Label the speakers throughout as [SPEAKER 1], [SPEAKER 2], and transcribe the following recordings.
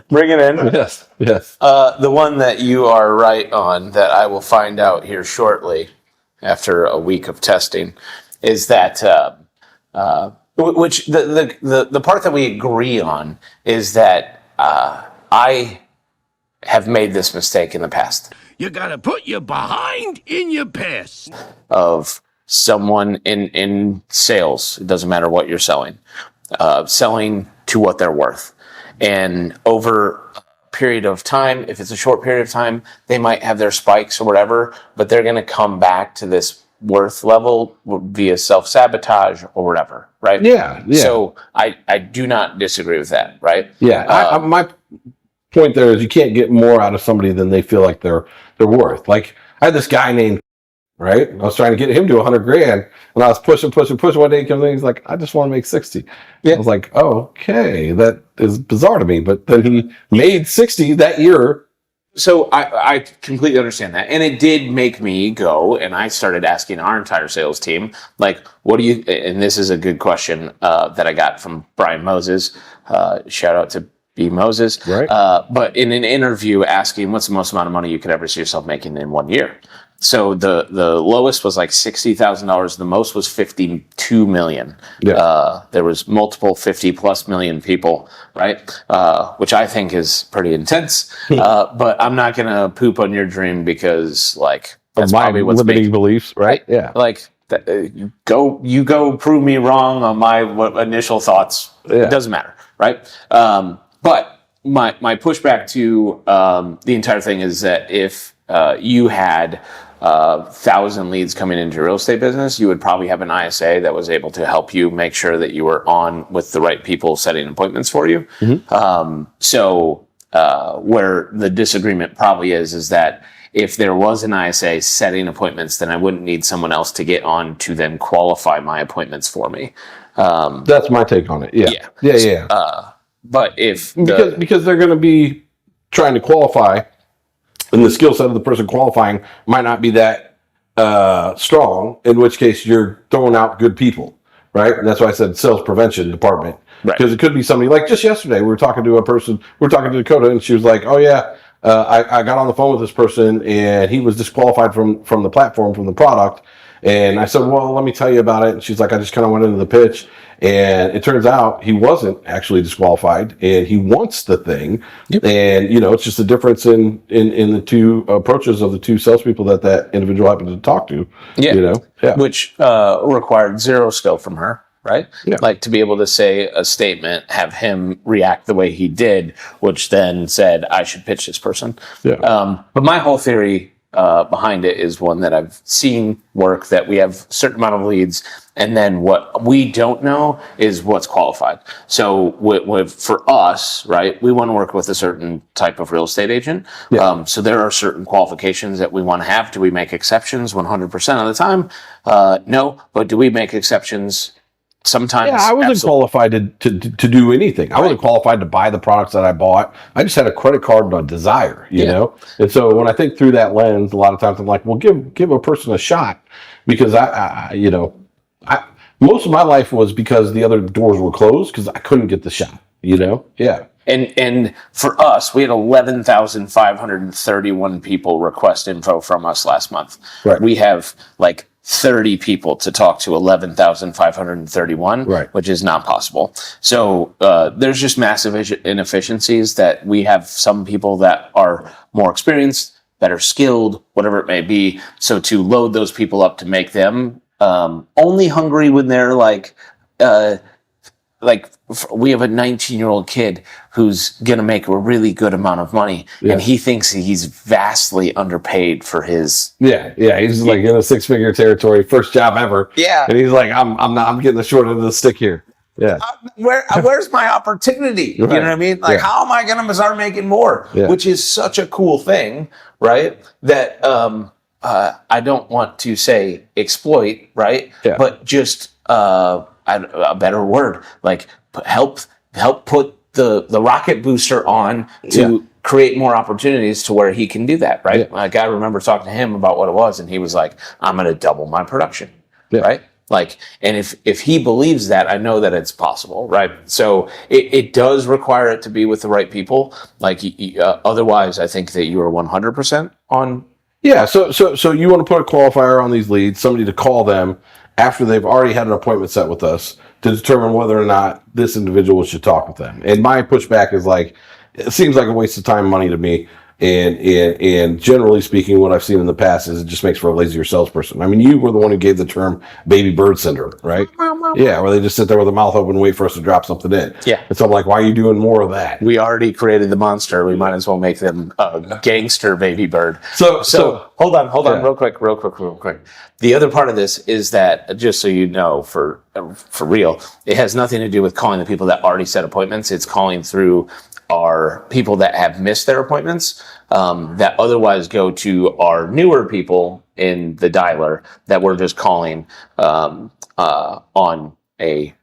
[SPEAKER 1] Bring it in.
[SPEAKER 2] Yes, yes.
[SPEAKER 1] The one that you are right on, that I will find out here shortly, after a week of testing, is that which the part that we agree on is that I have made this mistake in the past.
[SPEAKER 3] You gotta put your behind in your pants.
[SPEAKER 1] Of someone in sales, it doesn't matter what you're selling, selling to what they're worth. And over a period of time, if it's a short period of time, they might have their spikes or whatever, but they're going to come back to this worth level via self-sabotage or whatever, right?
[SPEAKER 2] Yeah.
[SPEAKER 1] So I do not disagree with that, right?
[SPEAKER 2] Yeah. My point there is you can't get more out of somebody than they feel like they're worth. Like, I had this guy named, right? I was trying to get him to $100,000, and I was pushing. One day he comes in, he's like, I just want to make 60. Yeah. I was like, oh, okay, that is bizarre to me. But then he made 60 that year.
[SPEAKER 1] So I completely understand that. And it did make me go, and I started asking our entire sales team, like, what do you, and this is a good question that I got from Brian Moses. Shout out to B. Moses.
[SPEAKER 2] Right.
[SPEAKER 1] But in an interview asking what's the most amount of money you could ever see yourself making in 1 year. So the lowest was like $60,000. The most was $52 million. Yeah. There was multiple 50+ million people, right? Which I think is pretty intense. But I'm not going to poop on your dream because, like, that's probably what's
[SPEAKER 2] limiting beliefs, right? Yeah.
[SPEAKER 1] Like, you go prove me wrong on my initial thoughts. Yeah. It doesn't matter, right? But my pushback to the entire thing is that if you had 1,000 leads coming into your real estate business, you would probably have an ISA that was able to help you make sure that you were on with the right people setting appointments for you. Mm-hmm. Where the disagreement probably is that if there was an ISA setting appointments, then I wouldn't need someone else to get on to then qualify my appointments for me.
[SPEAKER 2] That's my take on it. Yeah.
[SPEAKER 1] But if
[SPEAKER 2] because they're going to be trying to qualify, and the skill set of the person qualifying might not be that strong, in which case you're throwing out good people, right? And that's why I said sales prevention department. Right. Because it could be somebody, like just yesterday, we were talking to Dakota, and she was like, oh yeah, I got on the phone with this person, and he was disqualified from the platform, from the product. And I said, well, let me tell you about it. And she's like, I just kind of went into the pitch. And it turns out he wasn't actually disqualified, and he wants the thing. Yep. And, it's just a difference in the two approaches of the two salespeople that individual happened to talk to.
[SPEAKER 1] Yeah. Which required zero skill from her, right? Yeah. Like, to be able to say a statement, have him react the way he did, which then said, I should pitch this person. Yeah. But my whole theory behind it is one that I've seen work, that we have a certain amount of leads, and then what we don't know is what's qualified. So for us, right, we want to work with a certain type of real estate agent. Yeah. So there are certain qualifications that we want to have. Do we make exceptions 100% of the time? No, but do we make exceptions sometimes?
[SPEAKER 2] Yeah, I wasn't qualified to do anything. I wasn't qualified to buy the products that I bought. I just had a credit card and a desire, you know? And so when I think through that lens, a lot of times I'm like, well, give a person a shot, because I most of my life was because the other doors were closed because I couldn't get the shot, Yeah.
[SPEAKER 1] And for us, we had 11,531 people request info from us last month. Right. We have like 30 people to talk to 11,531, right, which is not possible. So there's just massive inefficiencies that we have. Some people that are more experienced, better skilled, whatever it may be. So to load those people up to make them only hungry when they're like we have a 19-year-old kid who's going to make a really good amount of money, and he thinks he's vastly underpaid for his. Yeah.
[SPEAKER 2] He's like in a 6-figure territory, first job ever. Yeah. And he's like, I'm getting the short end of the stick here. Yeah.
[SPEAKER 1] Where's my opportunity? Right. You know what I mean? Like, how am I going to start making more? Yeah. Which is such a cool thing, right? That I don't want to say exploit, right? Yeah. But just a better word, like help put the rocket booster on to create more opportunities to where he can do that, right? Like, I remember talking to him about what it was, and he was like, I'm going to double my production, right? Like, and if he believes that, I know that it's possible, right? So it does require it to be with the right people. Like, otherwise, I think that you are 100% on.
[SPEAKER 2] Yeah. So you want to put a qualifier on these leads, somebody to call them after they've already had an appointment set with us to determine whether or not this individual should talk with them. And my pushback is like, it seems like a waste of time and money to me. And generally speaking, what I've seen in the past is it just makes for a lazier salesperson. I mean, you were the one who gave the term baby bird syndrome, right? Yeah, where they just sit there with their mouth open and wait for us to drop something in.
[SPEAKER 1] Yeah.
[SPEAKER 2] And so I'm like, why are you doing more of that?
[SPEAKER 1] We already created the monster. We might as well make them a gangster baby bird.
[SPEAKER 2] So
[SPEAKER 1] hold on,
[SPEAKER 2] yeah.
[SPEAKER 1] real quick. The other part of this is that, just so you know, for real, it has nothing to do with calling the people that already set appointments. It's calling through our people that have missed their appointments, that otherwise go to our newer people in the dialer that we're just calling on a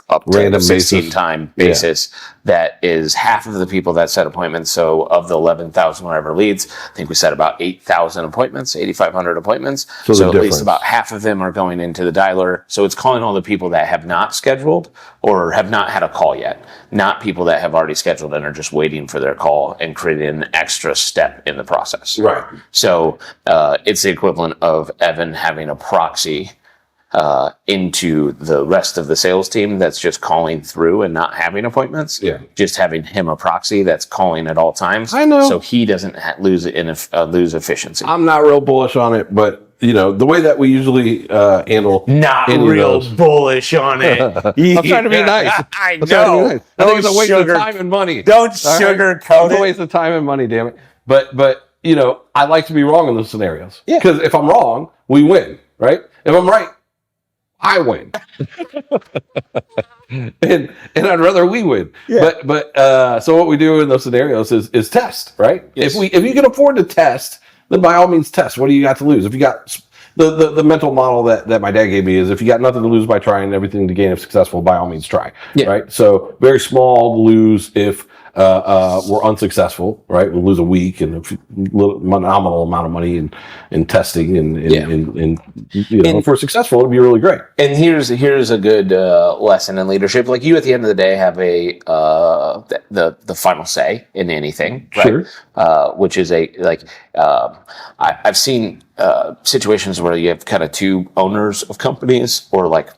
[SPEAKER 1] up to
[SPEAKER 2] random
[SPEAKER 1] 16
[SPEAKER 2] basis.
[SPEAKER 1] time basis. That is half of the people that set appointments. So of the 11,000 whatever leads, I think we set about 8,000 appointments, 8,500 appointments. So at least about half of them are going into the dialer. So it's calling all the people that have not scheduled or have not had a call yet, not people that have already scheduled and are just waiting for their call and creating an extra step in the process.
[SPEAKER 2] Right.
[SPEAKER 1] So it's the equivalent of Evan having a proxy into the rest of the sales team that's just calling through and not having appointments.
[SPEAKER 2] Yeah.
[SPEAKER 1] Just having him a proxy that's calling at all times.
[SPEAKER 2] I know.
[SPEAKER 1] So he doesn't lose efficiency.
[SPEAKER 2] I'm not real bullish on it, but you know, the way that we usually handle
[SPEAKER 1] Not real bullish on it.
[SPEAKER 2] I'm trying to be nice.
[SPEAKER 1] I
[SPEAKER 2] I'm trying to be
[SPEAKER 1] know.
[SPEAKER 2] nice. I think it's a waste of time and money.
[SPEAKER 1] Don't
[SPEAKER 2] All right?
[SPEAKER 1] sugarcoat
[SPEAKER 2] It's a waste of time and money, damn it. But you know, I like to be wrong in those scenarios.
[SPEAKER 1] Yeah.
[SPEAKER 2] Because if I'm wrong, we win, right? If I'm right, I win. and I'd rather we win.
[SPEAKER 1] Yeah.
[SPEAKER 2] But so what we do in those scenarios is test, right?
[SPEAKER 1] Yes.
[SPEAKER 2] If you can afford to test, then by all means test. What do you got to lose? If you got the mental model that my dad gave me is if you got nothing to lose by trying, everything to gain if successful, by all means try.
[SPEAKER 1] Yeah.
[SPEAKER 2] Right? So very small to lose if we're unsuccessful, right? We'll lose a week and a phenomenal amount of money in testing and you know, if we're successful, it'll be really great.
[SPEAKER 1] And here's a good lesson in leadership. Like, you at the end of the day have a the final say in anything, right?
[SPEAKER 2] Sure.
[SPEAKER 1] Which is I've seen situations where you have kind of two owners of companies or like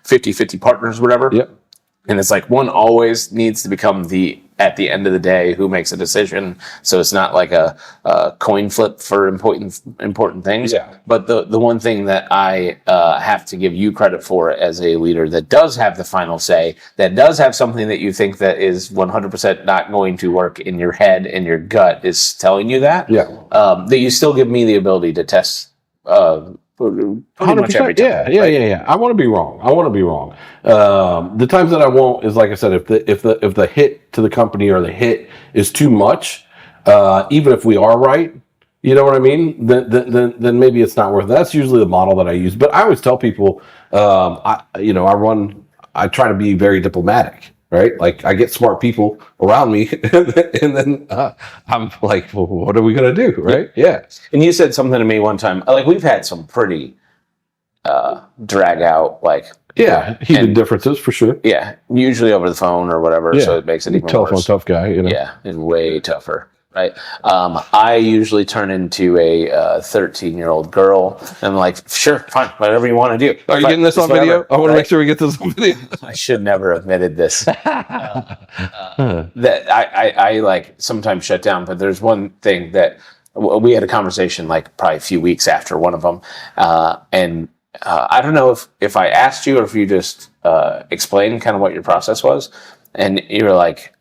[SPEAKER 1] 50-50 partners, whatever.
[SPEAKER 2] Yep.
[SPEAKER 1] And it's like one always needs to become at the end of the day, who makes a decision. So it's not like a coin flip for important things.
[SPEAKER 2] Yeah.
[SPEAKER 1] But the one thing that I have to give you credit for as a leader that does have the final say, that does have something that you think that is 100% not going to work in your head and your gut is telling you that.
[SPEAKER 2] Yeah.
[SPEAKER 1] That you still give me the ability to test pretty much every time.
[SPEAKER 2] Yeah. I want to be wrong. The times that I won't is, like I said, if the hit to the company or the hit is too much, even if we are right, you know what I mean? Then maybe it's not worth it. That's usually the model that I use. But I always tell people, I try to be very diplomatic. Right? Like, I get smart people around me and then I'm like, well, what are we going to do? Right? Yeah.
[SPEAKER 1] And you said something to me one time, like, we've had some pretty drag out, like,
[SPEAKER 2] heated differences for sure.
[SPEAKER 1] Yeah, usually over the phone or whatever, so it makes it even
[SPEAKER 2] telephone
[SPEAKER 1] worse.
[SPEAKER 2] tough guy, you know.
[SPEAKER 1] Yeah, and way tougher, right? I usually turn into a 13-year-old girl, and I'm like, sure, fine, whatever you want to do.
[SPEAKER 2] Are you getting this on video? I want to make sure we get this on video.
[SPEAKER 1] I should never have admitted this. That I like sometimes shut down, but there's one thing that we had a conversation like probably a few weeks after one of them, and I don't know if I asked you or if you just explained kind of what your process was, and you were like,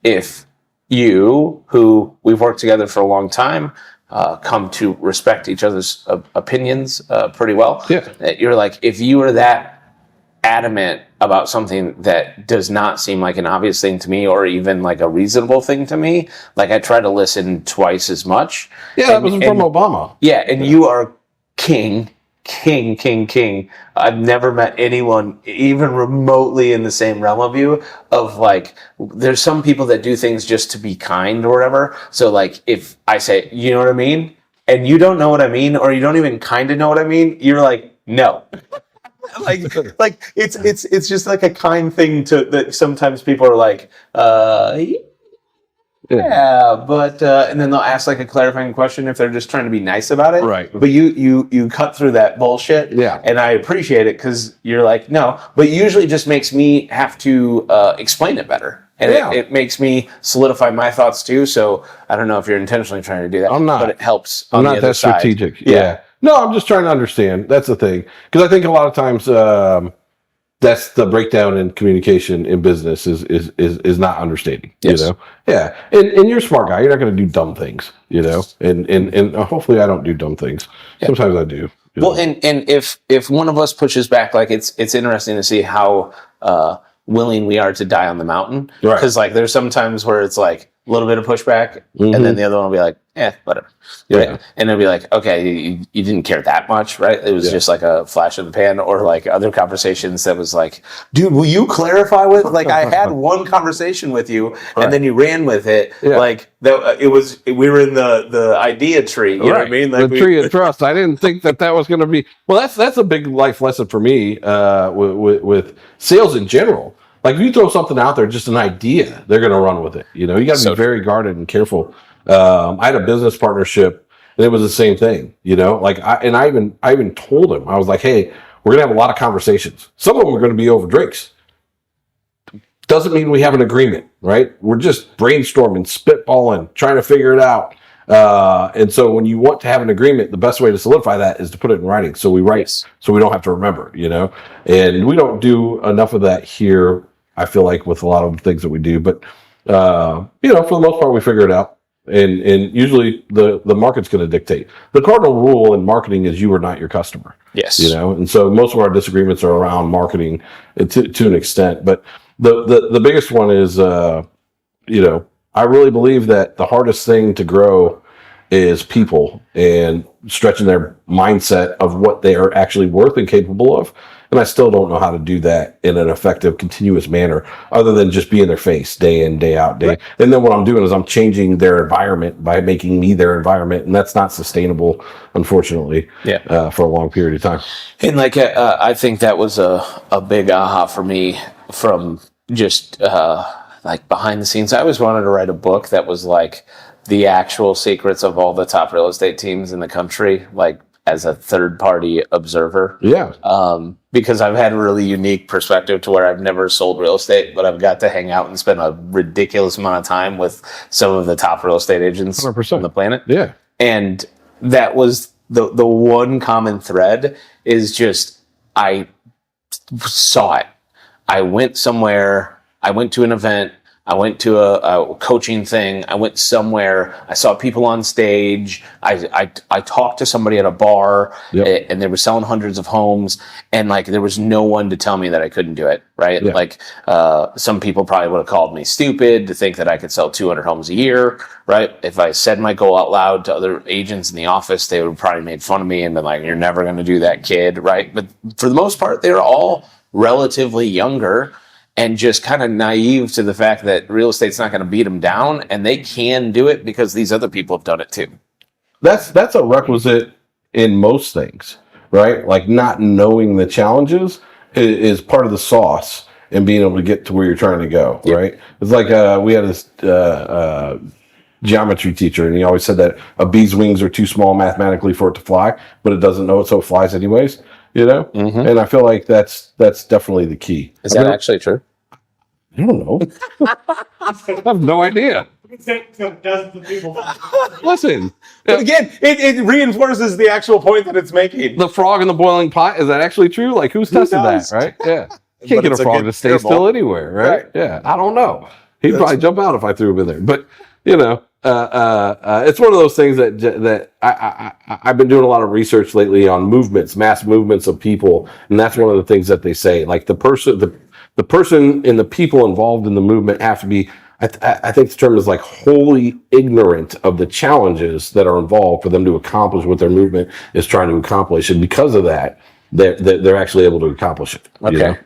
[SPEAKER 1] if you, who we've worked together for a long time, come to respect each other's opinions pretty well.
[SPEAKER 2] Yeah.
[SPEAKER 1] You're like, if you were that adamant about something that does not seem like an obvious thing to me or even like a reasonable thing to me, like, I try to listen twice as much.
[SPEAKER 2] Yeah, that was from Obama.
[SPEAKER 1] Yeah, and you are king. I've never met anyone even remotely in the same realm of you, of like, there's some people that do things just to be kind or whatever. So like, if I say, you know what I mean? And you don't know what I mean, or you don't even kind of know what I mean, you're like, no. like it's just like a kind thing that sometimes people are like, yeah, but and then they'll ask like a clarifying question if they're just trying to be nice about it.
[SPEAKER 2] Right.
[SPEAKER 1] But you cut through that bullshit.
[SPEAKER 2] Yeah.
[SPEAKER 1] And I appreciate it because you're like, no. But it usually just makes me have to explain it better. And it makes me solidify my thoughts too. So I don't know if you're intentionally trying to do that.
[SPEAKER 2] I'm not.
[SPEAKER 1] But it helps
[SPEAKER 2] I'm
[SPEAKER 1] on
[SPEAKER 2] not
[SPEAKER 1] the other
[SPEAKER 2] that
[SPEAKER 1] side.
[SPEAKER 2] strategic. Yeah. No, I'm just trying to understand. That's the thing. Because I think a lot of times that's the breakdown in communication in business is not understanding.
[SPEAKER 1] Yes.
[SPEAKER 2] You know? Yeah. And you're a smart guy. You're not going to do dumb things, you know? And hopefully I don't do dumb things. Yeah. Sometimes I do.
[SPEAKER 1] Well, and if one of us pushes back, like it's interesting to see how willing we are to die on the mountain.
[SPEAKER 2] Right.
[SPEAKER 1] Because like there's some times where it's like a little bit of pushback, and then the other one will be like, whatever.
[SPEAKER 2] Yeah.
[SPEAKER 1] Right? And it'll be like, okay, you didn't care that much, right? It was just like a flash in the pan, or like other conversations that was like, dude, will you clarify with? Like I had one conversation with you, and then you ran with it. Yeah. Like that, we were in the idea tree. You know what I mean? Like
[SPEAKER 2] the tree of trust. I didn't think that was going to be. Well, that's a big life lesson for me with sales in general. Like if you throw something out there, just an idea, they're going to run with it. You know, you got to be very guarded and careful. I had a business partnership, and it was the same thing. You know, like I even told him, I was like, hey, we're going to have a lot of conversations. Some of them are going to be over drinks. Doesn't mean we have an agreement, right? We're just brainstorming, spitballing, trying to figure it out. And so when you want to have an agreement, the best way to solidify that is to put it in writing. So we write, so we don't have to remember, you know, and we don't do enough of that here. I feel like with a lot of the things that we do, but, you know, for the most part, we figure it out. And usually the market's going to dictate. The cardinal rule in marketing is you are not your customer.
[SPEAKER 1] Yes.
[SPEAKER 2] You know, and so most of our disagreements are around marketing to an extent, but the biggest one is, you know, I really believe that the hardest thing to grow is people and stretching their mindset of what they are actually worth and capable of. And I still don't know how to do that in an effective, continuous manner, other than just be in their face day in, day out, day. Right. And then what I'm doing is I'm changing their environment by making me their environment, and that's not sustainable, unfortunately, for a long period of time.
[SPEAKER 1] And like I think that was a big aha for me from just like behind the scenes. I always wanted to write a book that was like the actual secrets of all the top real estate teams in the country, like as a third party observer.
[SPEAKER 2] Yeah.
[SPEAKER 1] Because I've had a really unique perspective to where I've never sold real estate, but I've got to hang out and spend a ridiculous amount of time with some of the top real estate agents
[SPEAKER 2] 100%.
[SPEAKER 1] on the planet.
[SPEAKER 2] Yeah.
[SPEAKER 1] And that was the one common thread is just, I saw it. I went somewhere, I went to an event, I went to a coaching thing. I went somewhere. I saw people on stage. I talked to somebody at a bar, and they were selling hundreds of homes. And like there was no one to tell me that I couldn't do it. Right? Yeah. Like some people probably would have called me stupid to think that I could sell 200 homes a year. Right? If I said my goal out loud to other agents in the office, they would have probably made fun of me and been like, "You're never going to do that, kid." Right? But for the most part, they were all relatively younger. And just kind of naive to the fact that real estate's not going to beat them down, and they can do it because these other people have done it too.
[SPEAKER 2] That's a requisite in most things, right? Like not knowing the challenges is part of the sauce and being able to get to where you're trying to go, right? It's like we had this geometry teacher, and he always said that a bee's wings are too small mathematically for it to fly, but it doesn't know it, so it flies anyways. You know, and I feel like that's definitely the key.
[SPEAKER 1] Is that actually true?
[SPEAKER 2] I don't know. I have no idea.
[SPEAKER 4] Dozens of people.
[SPEAKER 2] Listen,
[SPEAKER 1] but again, it reinforces the actual point that it's making.
[SPEAKER 2] The frog in the boiling pot, is that actually true? Like, who's tested that, right? Yeah. You can't get a frog to stay still anywhere, right? Yeah. I don't know. He'd probably jump out if I threw him in there. But, you know, it's one of those things that I've been doing a lot of research lately on movements, mass movements of people. And that's one of the things that they say. Like, the person and the people involved in the movement have to be, I think the term is like wholly ignorant of the challenges that are involved for them to accomplish what their movement is trying to accomplish. And because of that, they're actually able to accomplish it.
[SPEAKER 1] Okay.
[SPEAKER 2] You know?